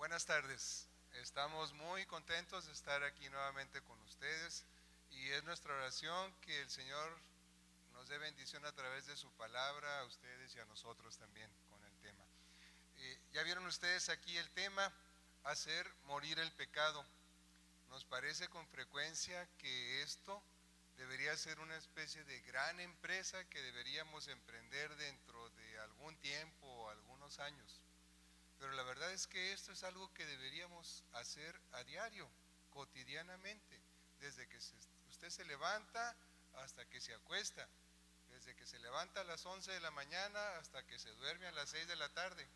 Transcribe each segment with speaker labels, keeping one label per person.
Speaker 1: Buenas tardes. Estamos muy contentos de estar aquí nuevamente con ustedes y es nuestra oración que el Señor nos dé bendición a través de su palabra a ustedes y a nosotros también con el tema. Ya vieron ustedes aquí el tema, hacer morir el pecado. Nos parece con frecuencia que esto debería ser una especie de gran empresa que deberíamos emprender dentro de algún tiempo o algunos años. Pero la verdad es que esto es algo que deberíamos hacer a diario, cotidianamente, desde que usted se levanta hasta que se acuesta, desde que se levanta a las 11 de la mañana hasta que se duerme a las 6 de la tarde,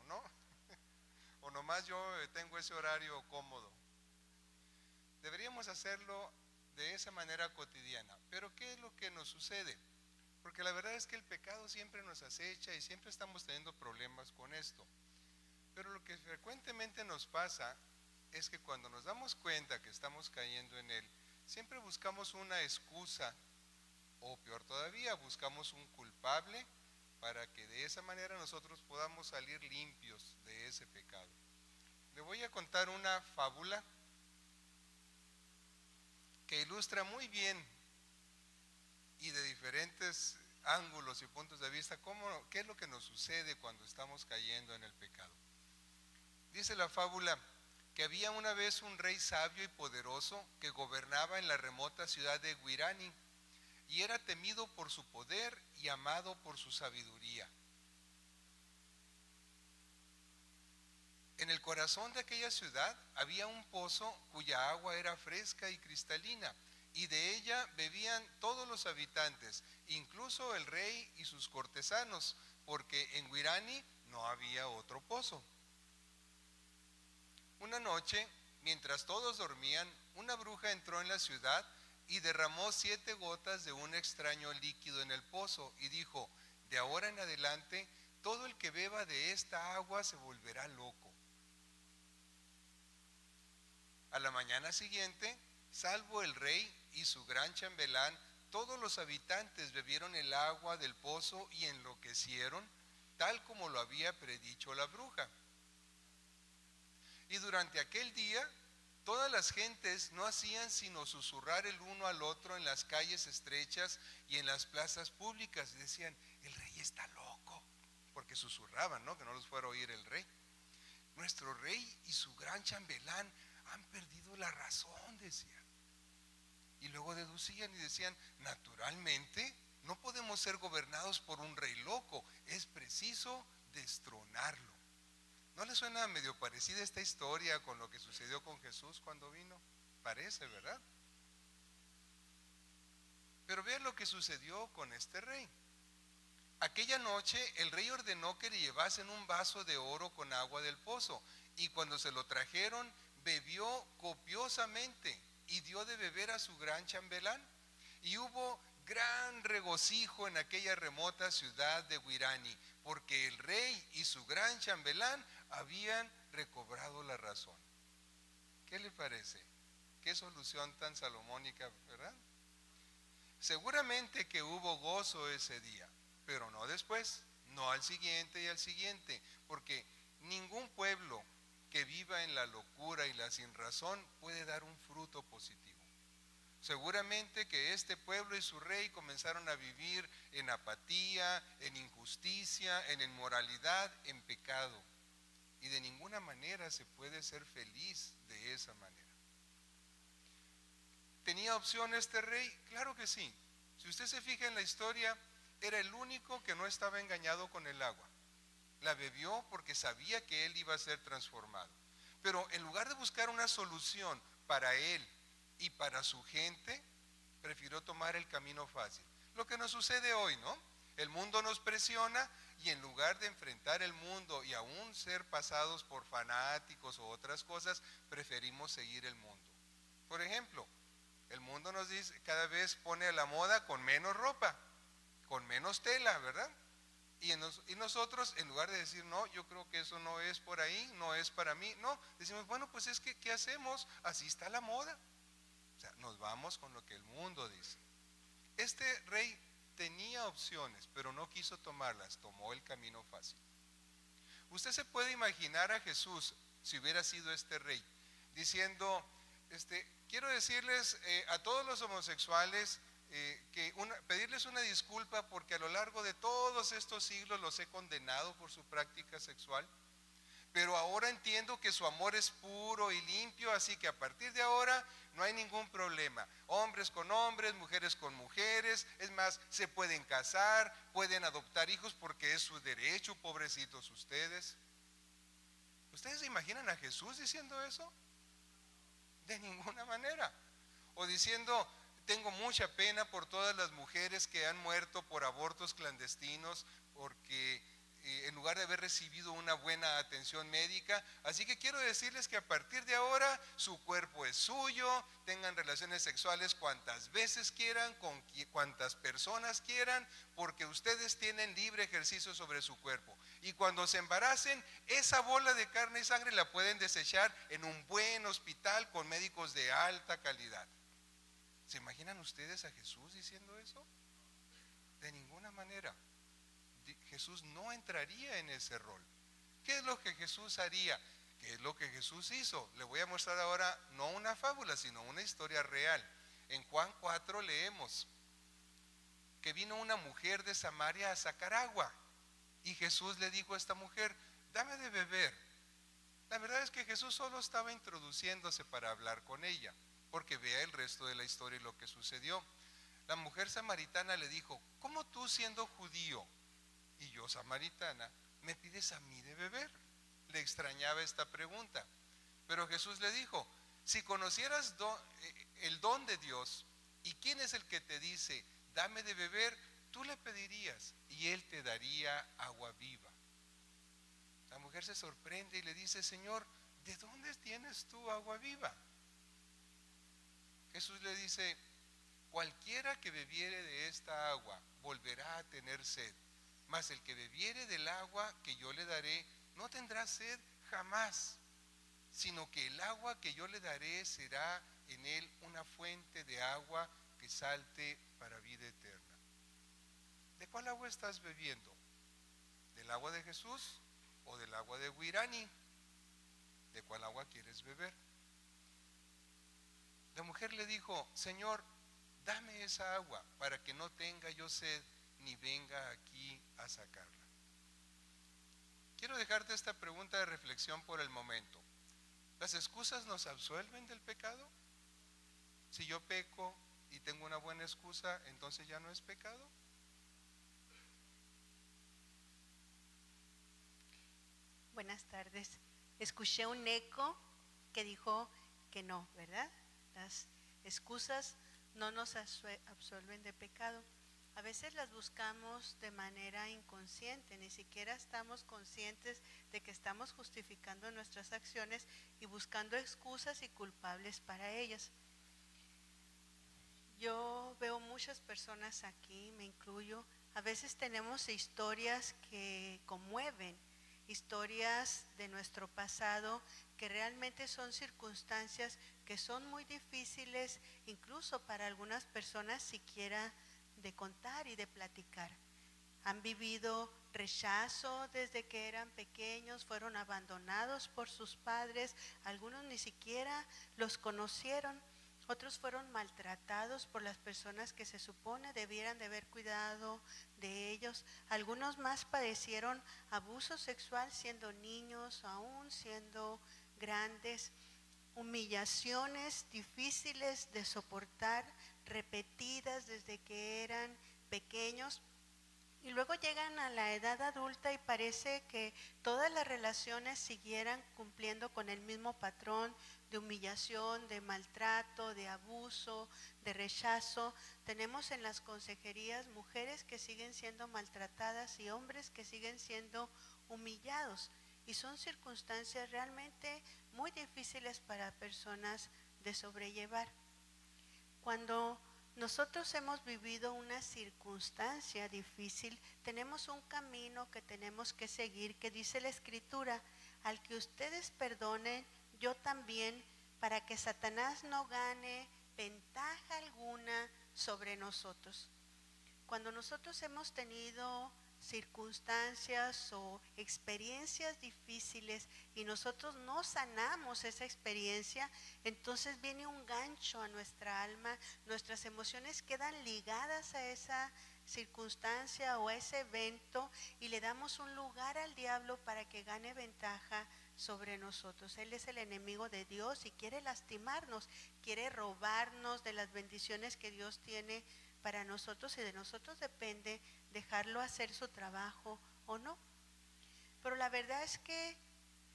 Speaker 1: ¿o no? O nomás yo tengo ese horario cómodo. Deberíamos hacerlo de esa manera cotidiana. Pero ¿qué es lo que nos sucede? Porque la verdad es que el pecado siempre nos acecha y siempre estamos teniendo problemas con esto. Pero lo que frecuentemente nos pasa es que cuando nos damos cuenta que estamos cayendo en él, siempre buscamos una excusa, o peor todavía, buscamos un culpable para que de esa manera nosotros podamos salir limpios de ese pecado. Le voy a contar una fábula que ilustra muy bien y de diferentes ángulos y puntos de vista qué es lo que nos sucede cuando estamos cayendo en el pecado. Dice la fábula que había una vez un rey sabio y poderoso que gobernaba en la remota ciudad de Guirani y era temido por su poder y amado por su sabiduría. En el corazón de aquella ciudad había un pozo cuya agua era fresca y cristalina, y de ella bebían todos los habitantes, incluso el rey y sus cortesanos, porque en Guirani no había otro pozo. Una noche, mientras todos dormían, una bruja entró en la ciudad y derramó 7 gotas de un extraño líquido en el pozo y dijo: de ahora en adelante, todo el que beba de esta agua se volverá loco. A la mañana siguiente, salvo el rey y su gran chambelán, todos los habitantes bebieron el agua del pozo y enloquecieron, tal como lo había predicho la bruja. Y durante aquel día, todas las gentes no hacían sino susurrar el uno al otro en las calles estrechas y en las plazas públicas. Y decían: el rey está loco, porque susurraban, ¿no? Que no los fuera a oír el rey. Nuestro rey y su gran chambelán han perdido la razón, decían. Y luego deducían y decían: naturalmente, no podemos ser gobernados por un rey loco, es preciso destronarlo. ¿No le suena medio parecida esta historia con lo que sucedió con Jesús cuando vino? Parece, ¿verdad? Pero vean lo que sucedió con este rey. Aquella noche el rey ordenó que le llevasen un vaso de oro con agua del pozo, y cuando se lo trajeron, bebió copiosamente y dio de beber a su gran chambelán. Y hubo gran regocijo en aquella remota ciudad de Guirani, porque el rey y su gran chambelán habían recobrado la razón. ¿Qué le parece? Qué solución tan salomónica, ¿verdad? Seguramente que hubo gozo ese día, pero no después, no al siguiente y al siguiente, porque ningún pueblo que viva en la locura y la sinrazón puede dar un fruto positivo. Seguramente que este pueblo y su rey comenzaron a vivir en apatía, en injusticia, en inmoralidad, en pecado. Y de ninguna manera se puede ser feliz de esa manera. ¿Tenía opción este rey? Claro que sí. Si usted se fija en la historia, era el único que no estaba engañado con el agua. La bebió porque sabía que él iba a ser transformado. Pero en lugar de buscar una solución para él y para su gente, prefirió tomar el camino fácil. Lo que nos sucede hoy, ¿no? El mundo nos presiona y en lugar de enfrentar el mundo y aún ser pasados por fanáticos o otras cosas, preferimos seguir el mundo. Por ejemplo, el mundo nos dice, cada vez pone a la moda con menos ropa, con menos tela, ¿verdad? Y nosotros, en lugar de decir: no, yo creo que eso no es por ahí, no es para mí, no, decimos: bueno, pues es que, ¿qué hacemos? Así está la moda. O sea, nos vamos con lo que el mundo dice. Este rey tenía opciones, pero no quiso tomarlas, tomó el camino fácil. Usted se puede imaginar a Jesús si hubiera sido este rey, diciendo, quiero decirles a todos los homosexuales pedirles una disculpa porque a lo largo de todos estos siglos los he condenado por su práctica sexual, pero ahora entiendo que su amor es puro y limpio, así que a partir de ahora no hay ningún problema. Hombres con hombres, mujeres con mujeres, es más, se pueden casar, pueden adoptar hijos porque es su derecho, pobrecitos ustedes. ¿Ustedes se imaginan a Jesús diciendo eso? De ninguna manera. O diciendo, tengo mucha pena por todas las mujeres que han muerto por abortos clandestinos, porque en lugar de haber recibido una buena atención médica, así que quiero decirles que a partir de ahora su cuerpo es suyo, tengan relaciones sexuales cuantas veces quieran, con cuantas personas quieran, porque ustedes tienen libre ejercicio sobre su cuerpo. Y cuando se embaracen, esa bola de carne y sangre la pueden desechar en un buen hospital con médicos de alta calidad. ¿Se imaginan ustedes a Jesús diciendo eso? De ninguna manera. Jesús no entraría en ese rol. ¿Qué es lo que Jesús haría? ¿Qué es lo que Jesús hizo? Le voy a mostrar ahora no una fábula, sino una historia real. En Juan 4 leemos que vino una mujer de Samaria a sacar agua y Jesús le dijo a esta mujer, dame de beber. La verdad es que Jesús solo estaba introduciéndose para hablar con ella, porque vea el resto de la historia y lo que sucedió. La mujer samaritana le dijo, ¿cómo tú siendo judío y yo samaritana me pides a mí de beber? Le extrañaba esta pregunta, pero Jesús le dijo, si conocieras el don de Dios y quién es el que te dice dame de beber, tú le pedirías y él te daría agua viva. La mujer se sorprende y le dice, Señor, ¿de dónde tienes tú agua viva? Jesús le dice, cualquiera que bebiere de esta agua volverá a tener sed, mas el que bebiere del agua que yo le daré no tendrá sed jamás, sino que el agua que yo le daré será en él una fuente de agua que salte para vida eterna. ¿De cuál agua estás bebiendo? ¿Del agua de Jesús o del agua de Huirani? ¿De cuál agua quieres beber? La mujer le dijo, Señor, dame esa agua para que no tenga yo sed ni venga aquí a sacarla. Quiero dejarte esta pregunta de reflexión por el momento. ¿Las excusas nos absuelven del pecado? Si yo peco y tengo una buena excusa, ¿entonces ya no es pecado?
Speaker 2: Buenas tardes. Escuché un eco que dijo que no, ¿verdad? Las excusas no nos absuelven de pecado. A veces las buscamos de manera inconsciente, ni siquiera estamos conscientes de que estamos justificando nuestras acciones y buscando excusas y culpables para ellas. Yo veo muchas personas aquí, me incluyo, a veces tenemos historias que conmueven, historias de nuestro pasado que realmente son circunstancias que son muy difíciles, incluso para algunas personas siquiera de contar y de platicar. Han vivido rechazo desde que eran pequeños, fueron abandonados por sus padres, algunos ni siquiera los conocieron. Otros fueron maltratados por las personas que se supone debieran de haber cuidado de ellos. Algunos más padecieron abuso sexual siendo niños, aún siendo grandes. Humillaciones difíciles de soportar, repetidas desde que eran pequeños. Y luego llegan a la edad adulta y parece que todas las relaciones siguieran cumpliendo con el mismo patrón de humillación, de maltrato, de abuso, de rechazo. Tenemos en las consejerías mujeres que siguen siendo maltratadas y hombres que siguen siendo humillados. Y son circunstancias realmente muy difíciles para personas de sobrellevar. Cuando nosotros hemos vivido una circunstancia difícil, tenemos un camino que tenemos que seguir, que dice la Escritura, al que ustedes perdonen, yo también, para que Satanás no gane ventaja alguna sobre nosotros. Cuando nosotros hemos tenido circunstancias o experiencias difíciles y nosotros no sanamos esa experiencia, entonces viene un gancho a nuestra alma, nuestras emociones quedan ligadas a esa circunstancia o a ese evento y le damos un lugar al diablo para que gane ventaja sobre nosotros. Él es el enemigo de Dios y quiere lastimarnos, quiere robarnos de las bendiciones que Dios tiene para nosotros y de nosotros depende dejarlo hacer su trabajo o no. Pero la verdad es que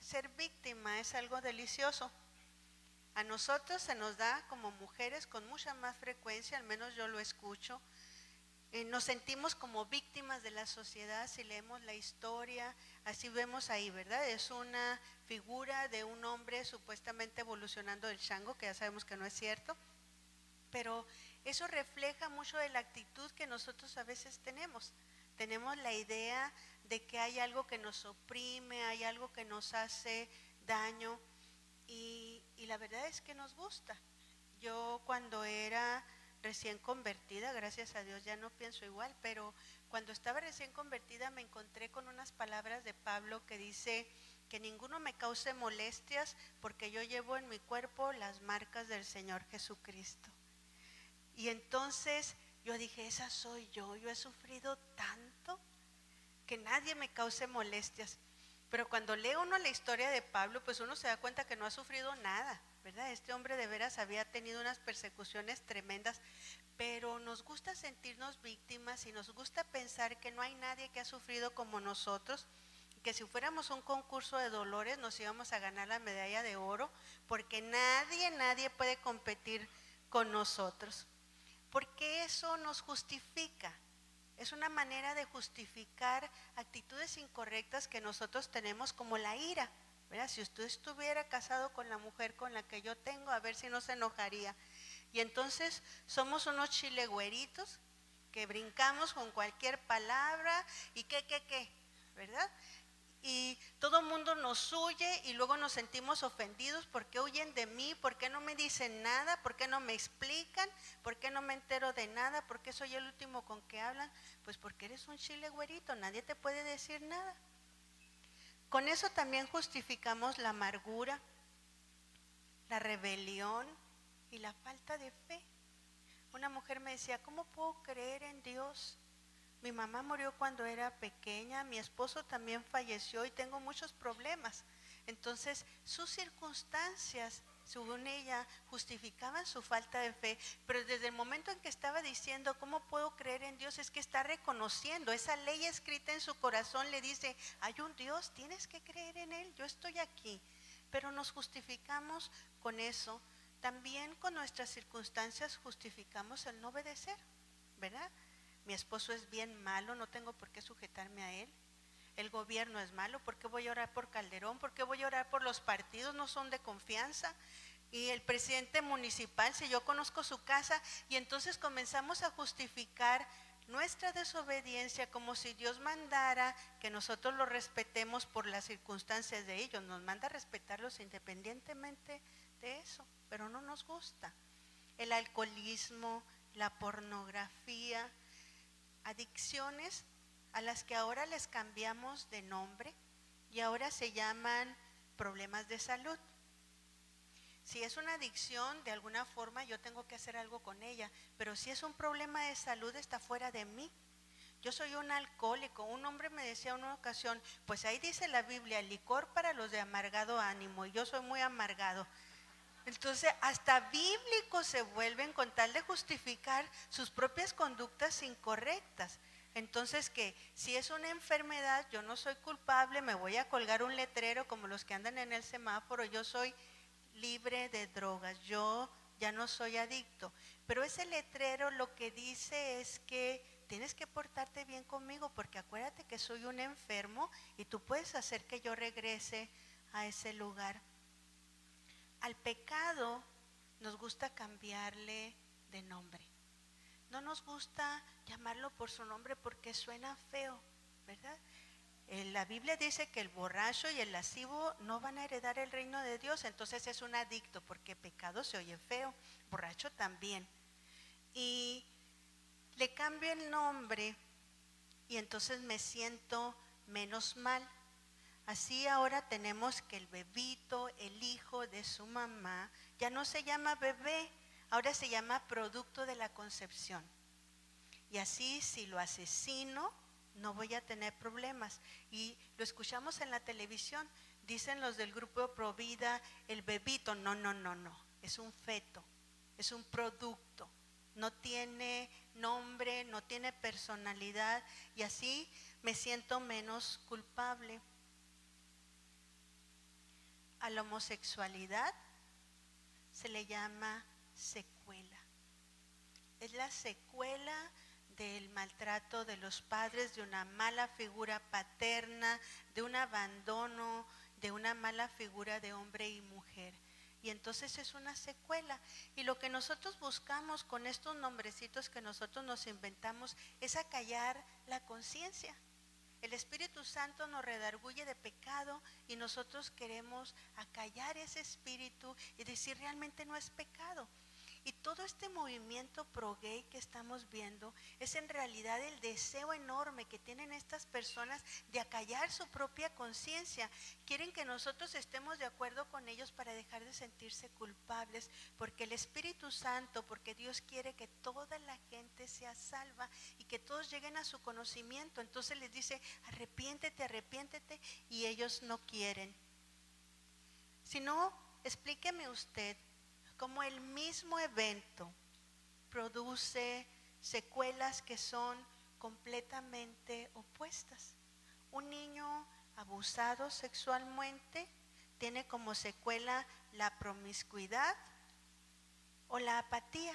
Speaker 2: ser víctima es algo delicioso. A nosotros se nos da como mujeres con mucha más frecuencia, al menos yo lo escucho. Nos sentimos como víctimas de la sociedad si leemos la historia, así vemos ahí, ¿verdad? Es una figura de un hombre supuestamente evolucionando del chango, que ya sabemos que no es cierto, pero eso refleja mucho de la actitud que nosotros a veces tenemos. Tenemos la idea de que hay algo que nos oprime, hay algo que nos hace daño y la verdad es que nos gusta. Yo cuando era recién convertida, gracias a Dios ya no pienso igual, pero cuando estaba recién convertida me encontré con unas palabras de Pablo que dice que ninguno me cause molestias porque yo llevo en mi cuerpo las marcas del Señor Jesucristo. Y entonces yo dije, esa soy yo he sufrido tanto que nadie me cause molestias. Pero cuando lee uno la historia de Pablo, pues uno se da cuenta que no ha sufrido nada, ¿verdad? Este hombre de veras había tenido unas persecuciones tremendas, pero nos gusta sentirnos víctimas y nos gusta pensar que no hay nadie que ha sufrido como nosotros, que si fuéramos un concurso de dolores nos íbamos a ganar la medalla de oro, porque nadie puede competir con nosotros. Porque eso nos justifica, es una manera de justificar actitudes incorrectas que nosotros tenemos como la ira, ¿verdad? Si usted estuviera casado con la mujer con la que yo tengo, a ver si no se enojaría. Y entonces somos unos chilegüeritos que brincamos con cualquier palabra y qué, ¿verdad? Y todo el mundo nos huye y luego nos sentimos ofendidos. ¿Por qué huyen de mí? ¿Por qué no me dicen nada? ¿Por qué no me explican? ¿Por qué no me entero de nada? ¿Por qué soy el último con que hablan? Pues porque eres un chile güerito, nadie te puede decir nada. Con eso también justificamos la amargura, la rebelión y la falta de fe. Una mujer me decía, ¿cómo puedo creer en Dios? Mi mamá murió cuando era pequeña, mi esposo también falleció y tengo muchos problemas. Entonces, sus circunstancias, según ella, justificaban su falta de fe, pero desde el momento en que estaba diciendo, ¿cómo puedo creer en Dios? Es que está reconociendo, esa ley escrita en su corazón le dice, hay un Dios, tienes que creer en Él, yo estoy aquí. Pero nos justificamos con eso. También con nuestras circunstancias justificamos el no obedecer, ¿verdad? Mi esposo es bien malo, no tengo por qué sujetarme a él. El gobierno es malo, ¿por qué voy a orar por Calderón? ¿Por qué voy a orar por los partidos? No son de confianza. Y el presidente municipal, si yo conozco su casa, y entonces comenzamos a justificar nuestra desobediencia como si Dios mandara que nosotros lo respetemos por las circunstancias de ellos. Nos manda a respetarlos independientemente de eso, pero no nos gusta. El alcoholismo, la pornografía, adicciones a las que ahora les cambiamos de nombre y ahora se llaman problemas de salud. Si es una adicción, de alguna forma yo tengo que hacer algo con ella, pero si es un problema de salud está fuera de mí. Yo soy un alcohólico. Un hombre me decía en una ocasión, pues ahí dice la Biblia, licor para los de amargado ánimo, y yo soy muy amargado. Entonces hasta bíblicos se vuelven con tal de justificar sus propias conductas incorrectas. Entonces que si es una enfermedad, yo no soy culpable, me voy a colgar un letrero como los que andan en el semáforo, yo soy libre de drogas, yo ya no soy adicto. Pero ese letrero lo que dice es que tienes que portarte bien conmigo porque acuérdate que soy un enfermo y tú puedes hacer que yo regrese a ese lugar. Al pecado nos gusta cambiarle de nombre. No nos gusta llamarlo por su nombre porque suena feo, ¿verdad? La Biblia dice que el borracho y el lascivo no van a heredar el reino de Dios, entonces es un adicto porque pecado se oye feo, borracho también. Y le cambio el nombre y entonces me siento menos mal. Así ahora tenemos que el bebito, el hijo de su mamá, ya no se llama bebé, ahora se llama producto de la concepción. Y así si lo asesino, no voy a tener problemas. Y lo escuchamos en la televisión, dicen los del grupo Provida, el bebito, no, es un feto, es un producto, no tiene nombre, no tiene personalidad, y así me siento menos culpable. A la homosexualidad se le llama secuela. Es la secuela del maltrato de los padres, de una mala figura paterna, de un abandono, de una mala figura de hombre y mujer. Y entonces es una secuela. Y lo que nosotros buscamos con estos nombrecitos que nosotros nos inventamos es acallar la conciencia. El Espíritu Santo nos redarguye de pecado y nosotros queremos acallar ese espíritu y decir realmente no es pecado. Y todo este movimiento pro-gay que estamos viendo es en realidad el deseo enorme que tienen estas personas de acallar su propia conciencia. Quieren que nosotros estemos de acuerdo con ellos para dejar de sentirse culpables, porque el Espíritu Santo, porque Dios quiere que toda la gente sea salva y que todos lleguen a su conocimiento. Entonces les dice, arrepiéntete, arrepiéntete, y ellos no quieren. Si no, explíqueme usted cómo el mismo evento produce secuelas que son completamente opuestas. Un niño abusado sexualmente tiene como secuela la promiscuidad o la apatía.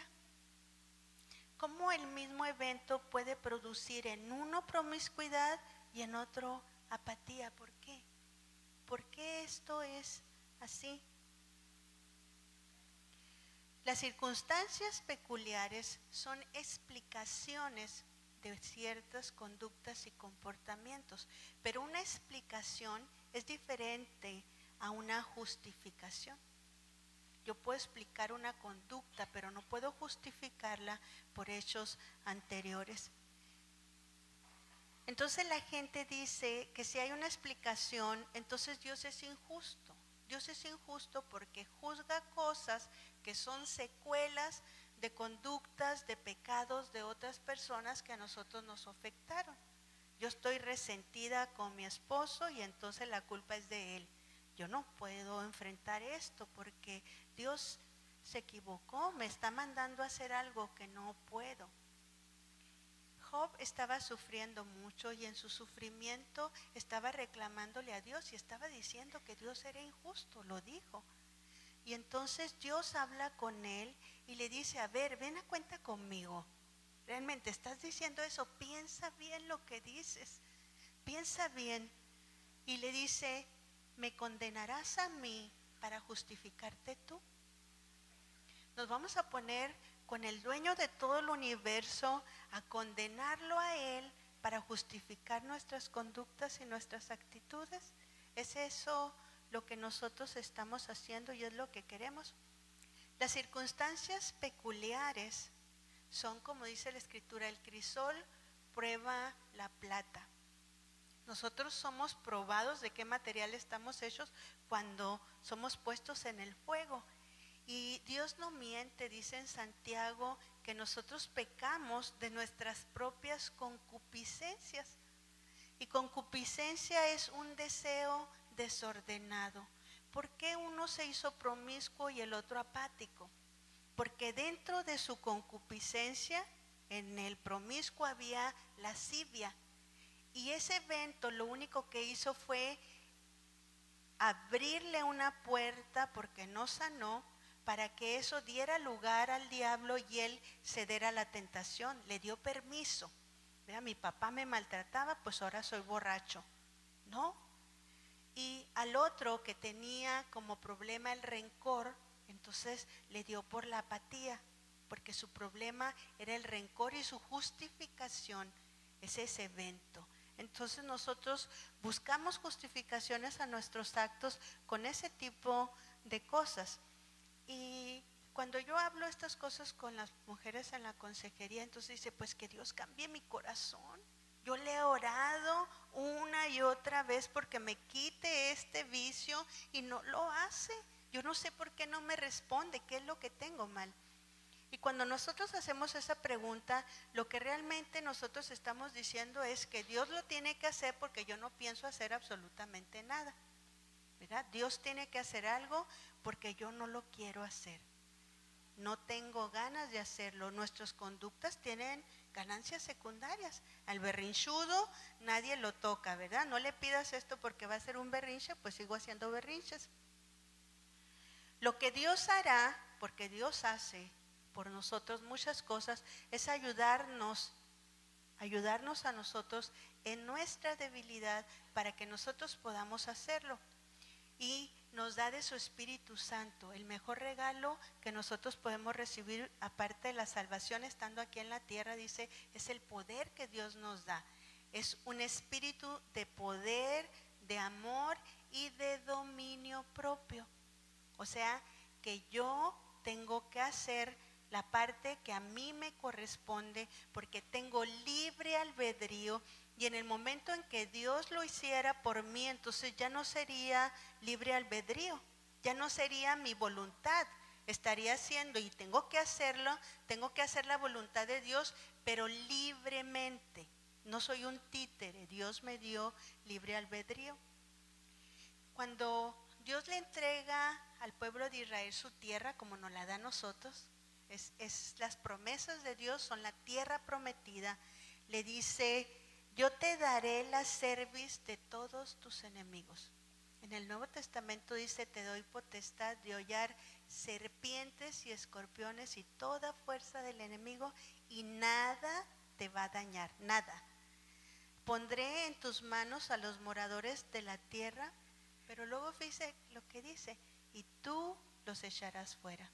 Speaker 2: ¿Cómo el mismo evento puede producir en uno promiscuidad y en otro apatía? ¿Por qué? ¿Por qué esto es así? Las circunstancias peculiares son explicaciones de ciertas conductas y comportamientos, pero una explicación es diferente a una justificación. Yo puedo explicar una conducta, pero no puedo justificarla por hechos anteriores. Entonces la gente dice que si hay una explicación, entonces Dios es injusto. Dios es injusto porque juzga cosas que son secuelas de conductas, de pecados de otras personas que a nosotros nos afectaron. Yo estoy resentida con mi esposo y entonces la culpa es de él. Yo no puedo enfrentar esto porque Dios se equivocó, me está mandando a hacer algo que no puedo. Job estaba sufriendo mucho y en su sufrimiento estaba reclamándole a Dios y estaba diciendo que Dios era injusto, lo dijo. Y entonces Dios habla con él y le dice, a ver, ven a cuenta conmigo. ¿Realmente estás diciendo eso? Piensa bien lo que dices, piensa bien. Y le dice, ¿me condenarás a mí para justificarte tú? Nos vamos a poner con el dueño de todo el universo a condenarlo a él para justificar nuestras conductas y nuestras actitudes. ¿Es eso lo que nosotros estamos haciendo y es lo que queremos? Las circunstancias peculiares son, como dice la Escritura, el crisol prueba la plata. Nosotros somos probados de qué material estamos hechos cuando somos puestos en el fuego. Y Dios no miente, dice en Santiago, que nosotros pecamos de nuestras propias concupiscencias. Y concupiscencia es un deseo desordenado. ¿Por qué uno se hizo promiscuo y el otro apático? Porque dentro de su concupiscencia, en el promiscuo había lascivia. Y ese evento lo único que hizo fue abrirle una puerta, porque no sanó, para que eso diera lugar al diablo y él cediera a la tentación. Le dio permiso. Vea, mi papá me maltrataba, pues ahora soy borracho. ¿No? Y al otro que tenía como problema el rencor, entonces le dio por la apatía, porque su problema era el rencor y su justificación es ese evento. Entonces nosotros buscamos justificaciones a nuestros actos con ese tipo de cosas. Y cuando yo hablo estas cosas con las mujeres en la consejería, entonces dice, pues que Dios cambie mi corazón. Yo le he orado una y otra vez porque me quite este vicio y no lo hace. Yo no sé por qué no me responde, qué es lo que tengo mal. Y cuando nosotros hacemos esa pregunta, lo que realmente nosotros estamos diciendo es que Dios lo tiene que hacer porque yo no pienso hacer absolutamente nada, ¿verdad? Dios tiene que hacer algo porque yo no lo quiero hacer. No tengo ganas de hacerlo. Nuestras conductas tienen ganancias secundarias. Al berrinchudo nadie lo toca, ¿verdad? No le pidas esto porque va a ser un berrinche, pues sigo haciendo berrinches. Lo que Dios hará, porque Dios hace por nosotros muchas cosas, es ayudarnos a nosotros en nuestra debilidad para que nosotros podamos hacerlo. Y nos da de su Espíritu Santo. El mejor regalo que nosotros podemos recibir, aparte de la salvación estando aquí en la tierra, dice, es el poder que Dios nos da. Es un espíritu de poder, de amor y de dominio propio. O sea, que yo tengo que hacer la parte que a mí me corresponde porque tengo libre albedrío. Y en el momento en que Dios lo hiciera por mí, entonces ya no sería libre albedrío, ya no sería mi voluntad, estaría haciendo, y tengo que hacerlo, tengo que hacer la voluntad de Dios, pero libremente. No soy un títere, Dios me dio libre albedrío. Cuando Dios le entrega al pueblo de Israel su tierra, como nos la da a nosotros, las promesas de Dios son la tierra prometida. Le dice: yo te daré la cerviz de todos tus enemigos. En el Nuevo Testamento dice: te doy potestad de hollar serpientes y escorpiones y toda fuerza del enemigo, y nada te va a dañar, nada. Pondré en tus manos a los moradores de la tierra, pero luego dice lo que dice: y tú los echarás fuera.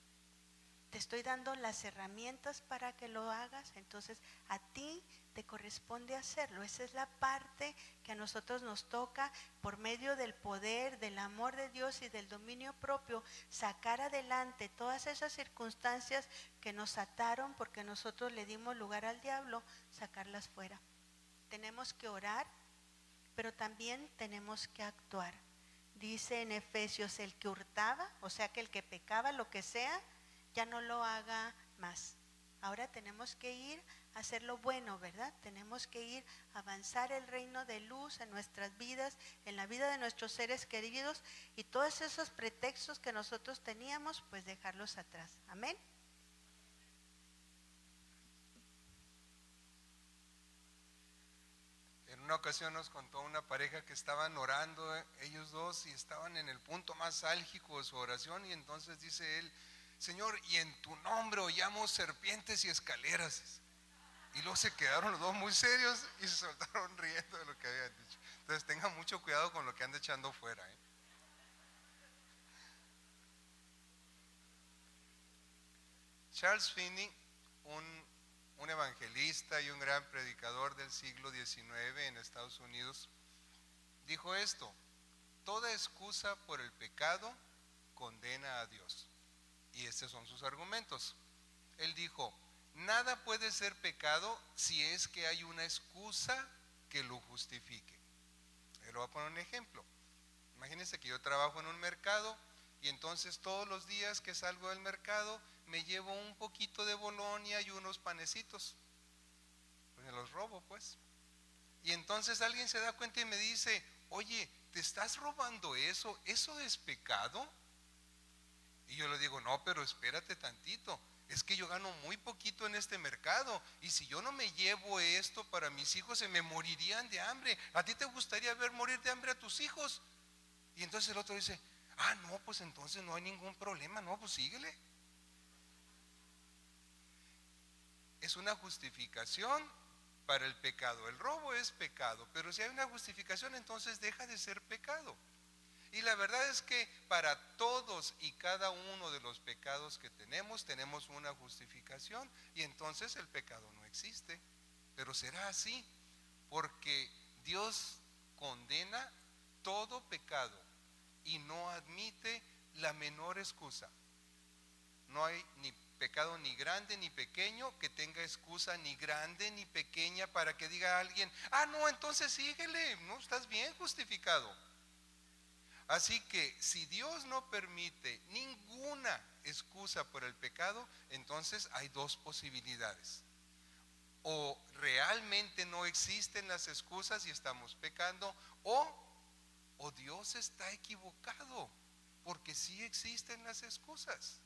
Speaker 2: Te estoy dando las herramientas para que lo hagas, entonces a ti te corresponde hacerlo. Esa es la parte que a nosotros nos toca, por medio del poder, del amor de Dios y del dominio propio, sacar adelante todas esas circunstancias que nos ataron porque nosotros le dimos lugar al diablo, sacarlas fuera. Tenemos que orar, pero también tenemos que actuar. Dice en Efesios: el que hurtaba, o sea que el que pecaba, lo que sea, ya no lo haga más. Ahora tenemos que ir a hacer lo bueno, ¿verdad? Tenemos que ir a avanzar el reino de luz en nuestras vidas, en la vida de nuestros seres queridos, y todos esos pretextos que nosotros teníamos, pues dejarlos atrás. Amén.
Speaker 1: En una ocasión nos contó una pareja que estaban orando ellos dos y estaban en el punto más álgico de su oración, y entonces dice él: Señor, y en tu nombre hollamos serpientes y escaleras. Y luego se quedaron los dos muy serios y se soltaron riendo de lo que habían dicho. Entonces tengan mucho cuidado con lo que anda echando fuera, ¿eh? Charles Finney, un evangelista y un gran predicador del siglo XIX en Estados Unidos, dijo esto: toda excusa por el pecado condena a Dios. Y estos son sus argumentos. Él dijo: nada puede ser pecado si es que hay una excusa que lo justifique. Él lo va a poner un ejemplo. Imagínense que yo trabajo en un mercado y entonces todos los días que salgo del mercado me llevo un poquito de bolonia y unos panecitos. Pues me los robo, pues. Y entonces alguien se da cuenta y me dice: oye, ¿te estás robando eso? ¿Eso es pecado? Y yo le digo: no, pero espérate tantito, es que yo gano muy poquito en este mercado, y si yo no me llevo esto para mis hijos, se me morirían de hambre. ¿A ti te gustaría ver morir de hambre a tus hijos? Y entonces el otro dice: ah, no, pues entonces no hay ningún problema, no, pues síguele. Es una justificación para el pecado. El robo es pecado, pero si hay una justificación, entonces deja de ser pecado. Y la verdad es que para todos y cada uno de los pecados que tenemos una justificación, y entonces el pecado no existe. Pero será así porque Dios condena todo pecado y no admite la menor excusa. No hay ni pecado ni grande ni pequeño que tenga excusa ni grande ni pequeña para que diga a alguien, ah, no, entonces síguele, no, estás bien justificado. Así que si Dios no permite ninguna excusa por el pecado, entonces hay dos posibilidades. O realmente no existen las excusas y estamos pecando, o Dios está equivocado, porque sí existen las excusas.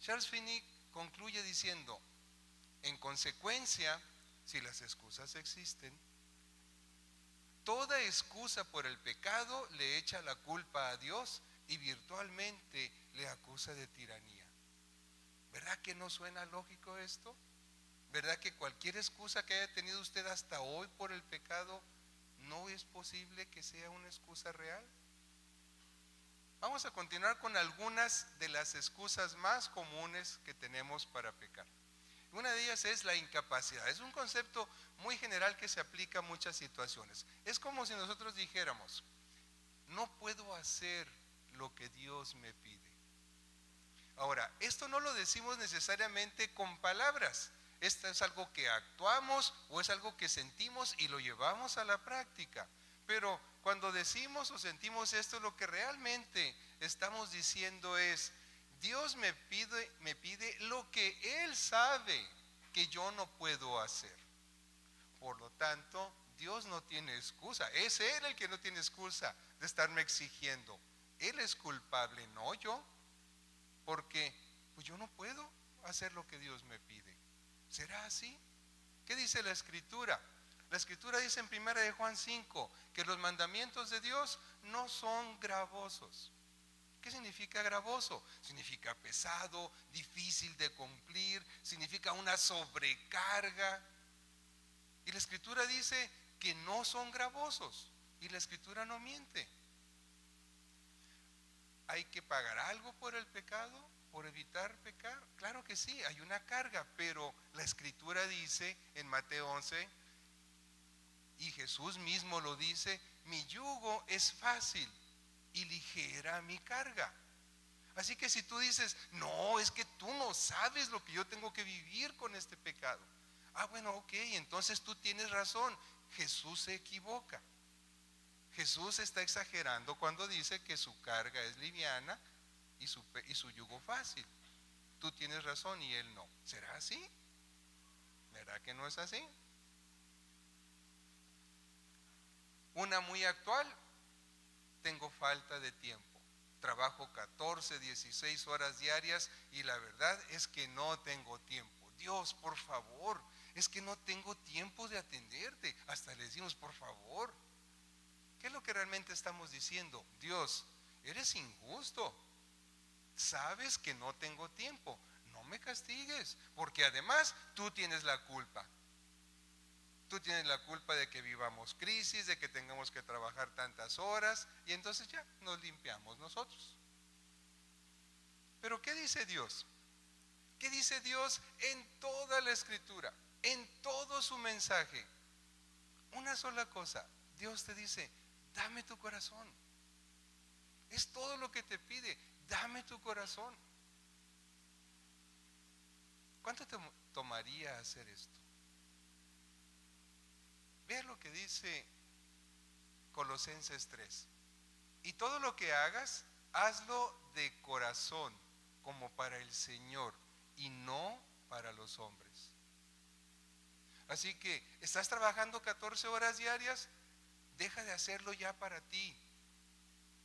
Speaker 1: Charles Finney concluye diciendo, en consecuencia, si las excusas existen, toda excusa por el pecado le echa la culpa a Dios y virtualmente le acusa de tiranía. ¿Verdad que no suena lógico esto? ¿Verdad que cualquier excusa que haya tenido usted hasta hoy por el pecado no es posible que sea una excusa real? Vamos a continuar con algunas de las excusas más comunes que tenemos para pecar. Una de ellas es la incapacidad. Es un concepto muy general que se aplica a muchas situaciones. Es como si nosotros dijéramos, no puedo hacer lo que Dios me pide. Ahora, esto no lo decimos necesariamente con palabras. Esto es algo que actuamos o es algo que sentimos y lo llevamos a la práctica. Pero cuando decimos o sentimos esto, lo que realmente estamos diciendo es, Dios me pide lo que Él sabe que yo no puedo hacer. Por lo tanto, Dios no tiene excusa. Es Él el que no tiene excusa de estarme exigiendo. Él es culpable, no yo. Porque pues yo no puedo hacer lo que Dios me pide. ¿Será así? ¿Qué dice la Escritura? La Escritura dice en 1 de Juan 5 que los mandamientos de Dios no son gravosos. ¿Qué significa gravoso? Significa pesado, difícil de cumplir, significa una sobrecarga. Y la Escritura dice que no son gravosos. Y la Escritura no miente. ¿Hay que pagar algo por el pecado? ¿Por evitar pecar? Claro que sí, hay una carga, pero la Escritura dice en Mateo 11, y Jesús mismo lo dice, mi yugo es fácil y ligera mi carga. Así que si tú dices, no, es que tú no sabes lo que yo tengo que vivir con este pecado. Ah, bueno, ok, entonces tú tienes razón, Jesús se equivoca. Jesús está exagerando cuando dice que su carga es liviana y su yugo fácil. Tú tienes razón y Él no. ¿Será así? ¿Verdad que no es así? Una muy actual, tengo falta de tiempo. Trabajo 14, 16 horas diarias y la verdad es que no tengo tiempo. Dios, por favor, es que no tengo tiempo de atenderte. Hasta le decimos, por favor. ¿Qué es lo que realmente estamos diciendo? Dios, eres injusto. Sabes que no tengo tiempo. No me castigues, porque además tú tienes la culpa. Tú tienes la culpa de que vivamos crisis, de que tengamos que trabajar tantas horas, y entonces ya nos limpiamos nosotros. Pero ¿qué dice Dios? ¿Qué dice Dios en toda la Escritura? En todo su mensaje. Una sola cosa. Dios te dice, dame tu corazón. Es todo lo que te pide. Dame tu corazón. ¿Cuánto te tomaría hacer esto? Ve lo que dice Colosenses 3. Y todo lo que hagas, hazlo de corazón, como para el Señor, y no para los hombres. Así que, ¿estás trabajando 14 horas diarias? Deja de hacerlo ya para ti,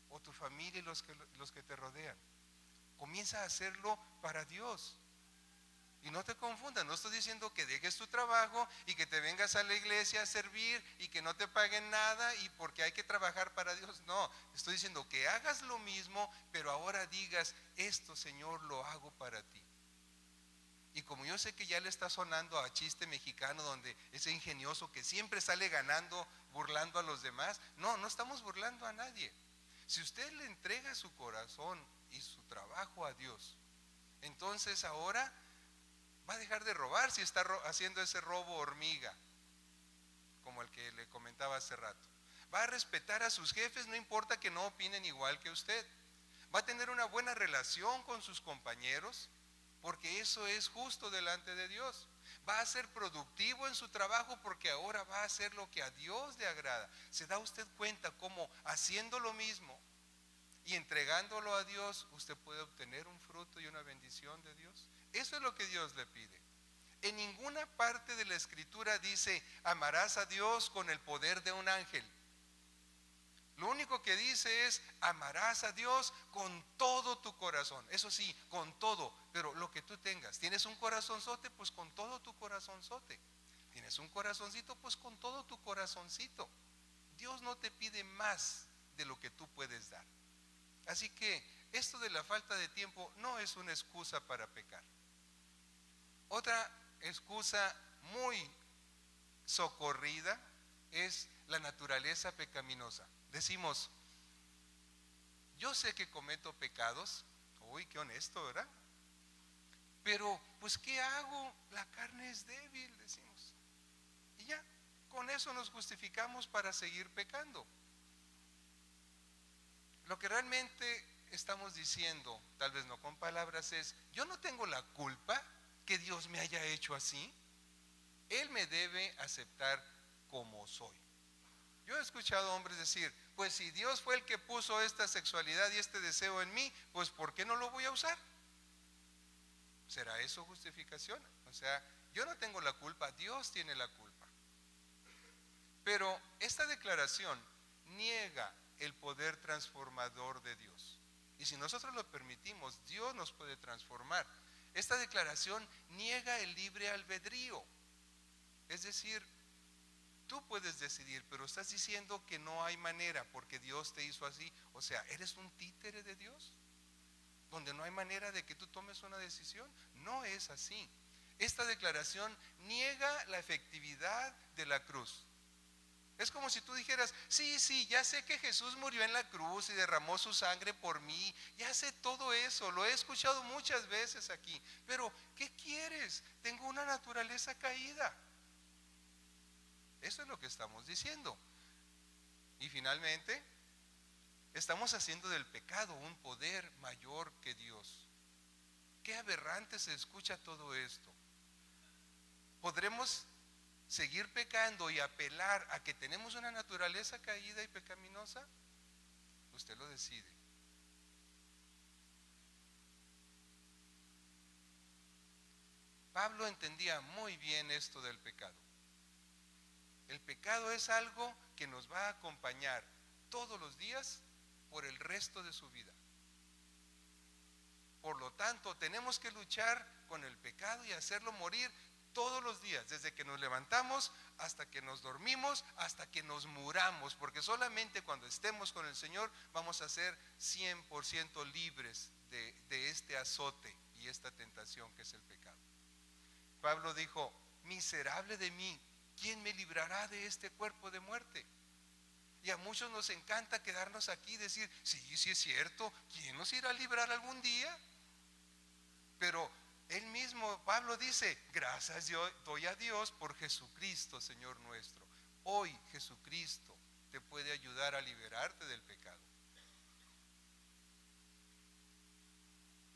Speaker 1: o tu familia y los que te rodean. Comienza a hacerlo para Dios. Y no te confundas, no estoy diciendo que dejes tu trabajo y que te vengas a la iglesia a servir y que no te paguen nada y porque hay que trabajar para Dios. No, estoy diciendo que hagas lo mismo, pero ahora digas, esto, Señor, lo hago para ti. Y como yo sé que ya le está sonando a chiste mexicano donde ese ingenioso que siempre sale ganando, burlando a los demás, no estamos burlando a nadie. Si usted le entrega su corazón y su trabajo a Dios, entonces ahora va a dejar de robar si está haciendo ese robo hormiga, como el que le comentaba hace rato. Va a respetar a sus jefes, no importa que no opinen igual que usted. Va a tener una buena relación con sus compañeros. porque eso es justo delante de Dios. Va a ser productivo en su trabajo porque ahora va a hacer lo que a Dios le agrada. ¿Se da usted cuenta cómo haciendo lo mismo y entregándolo a Dios, usted puede obtener un fruto y una bendición de Dios? Eso es lo que Dios le pide. En ninguna parte de la Escritura dice, amarás a Dios con el poder de un ángel. Lo único que dice es, amarás a Dios con todo tu corazón. Eso sí, con todo, pero lo que tú tengas. ¿Tienes un corazonzote? Pues con todo tu corazonzote. ¿Tienes un corazoncito? Pues con todo tu corazoncito. Dios no te pide más de lo que tú puedes dar. Así que esto de la falta de tiempo no es una excusa para pecar. Otra excusa muy socorrida es la naturaleza pecaminosa. Decimos, yo sé que cometo pecados. Uy, qué honesto, ¿verdad? Pero, pues, ¿qué hago? La carne es débil, decimos. Y ya, con eso nos justificamos para seguir pecando. Lo que realmente estamos diciendo, tal vez no con palabras, es, yo no tengo la culpa que Dios me haya hecho así. Él me debe aceptar como soy. Yo he escuchado hombres decir, pues si Dios fue el que puso esta sexualidad y este deseo en mí, pues ¿por qué no lo voy a usar? ¿Será eso justificación? O sea, yo no tengo la culpa, Dios tiene la culpa. Pero esta declaración niega el poder transformador de Dios. Y si nosotros lo permitimos, Dios nos puede transformar. Esta declaración niega el libre albedrío. Es decir, tú puedes decidir, pero estás diciendo que no hay manera porque Dios te hizo así. O sea, ¿eres un títere de Dios? Donde no hay manera de que tú tomes una decisión. No es así. Esta declaración niega la efectividad de la cruz. Es como si tú dijeras, sí, ya sé que Jesús murió en la cruz y derramó su sangre por mí. Ya sé todo eso, lo he escuchado muchas veces aquí. Pero, ¿qué quieres? Tengo una naturaleza caída. Eso es lo que estamos diciendo. Y finalmente, estamos haciendo del pecado un poder mayor que Dios. Qué aberrante se escucha todo esto. ¿Podremos seguir pecando y apelar a que tenemos una naturaleza caída y pecaminosa? Usted lo decide. Pablo entendía muy bien esto del pecado. El pecado es algo que nos va a acompañar todos los días por el resto de su vida. Por lo tanto, tenemos que luchar con el pecado y hacerlo morir todos los días, desde que nos levantamos hasta que nos dormimos, hasta que nos muramos, porque solamente cuando estemos con el Señor vamos a ser 100% libres de este azote y esta tentación que es el pecado. Pablo dijo, miserable de mí, ¿quién me librará de este cuerpo de muerte? Y a muchos nos encanta quedarnos aquí y decir, sí es cierto, ¿quién nos irá a librar algún día? Pero él mismo, Pablo dice, gracias yo doy a Dios por Jesucristo, Señor nuestro. Hoy Jesucristo te puede ayudar a liberarte del pecado.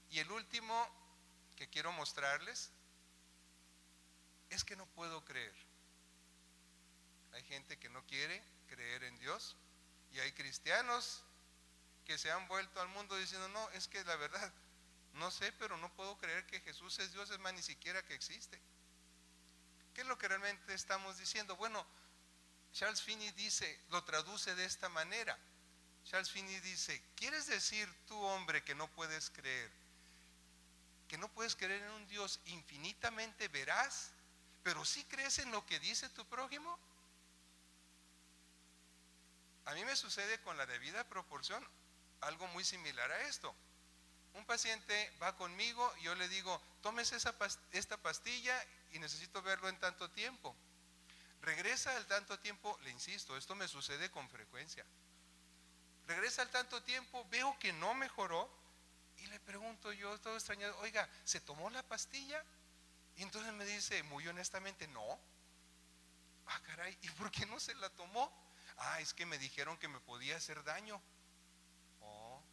Speaker 1: Y el último que quiero mostrarles es que no puedo creer. Hay gente que no quiere creer en Dios y hay cristianos que se han vuelto al mundo diciendo, no, es que la verdad, no sé, pero no puedo creer que Jesús es Dios, es más, ni siquiera que existe. ¿Qué es lo que realmente estamos diciendo? Bueno, Charles Finney dice, lo traduce de esta manera. Charles Finney dice, ¿quieres decir tú, hombre, que no puedes creer en un Dios infinitamente veraz, pero sí crees en lo que dice tu prójimo? A mí me sucede con la debida proporción algo muy similar a esto. Un paciente va conmigo y yo le digo, tómese esta pastilla y necesito verlo en tanto tiempo. Regresa al tanto tiempo, le insisto, esto me sucede con frecuencia. Regresa al tanto tiempo, veo que no mejoró y le pregunto yo, todo extrañado, oiga, ¿se tomó la pastilla? Y entonces me dice, muy honestamente, no. Ah, caray, ¿y por qué no se la tomó? Ah, es que me dijeron que me podía hacer daño. Oh,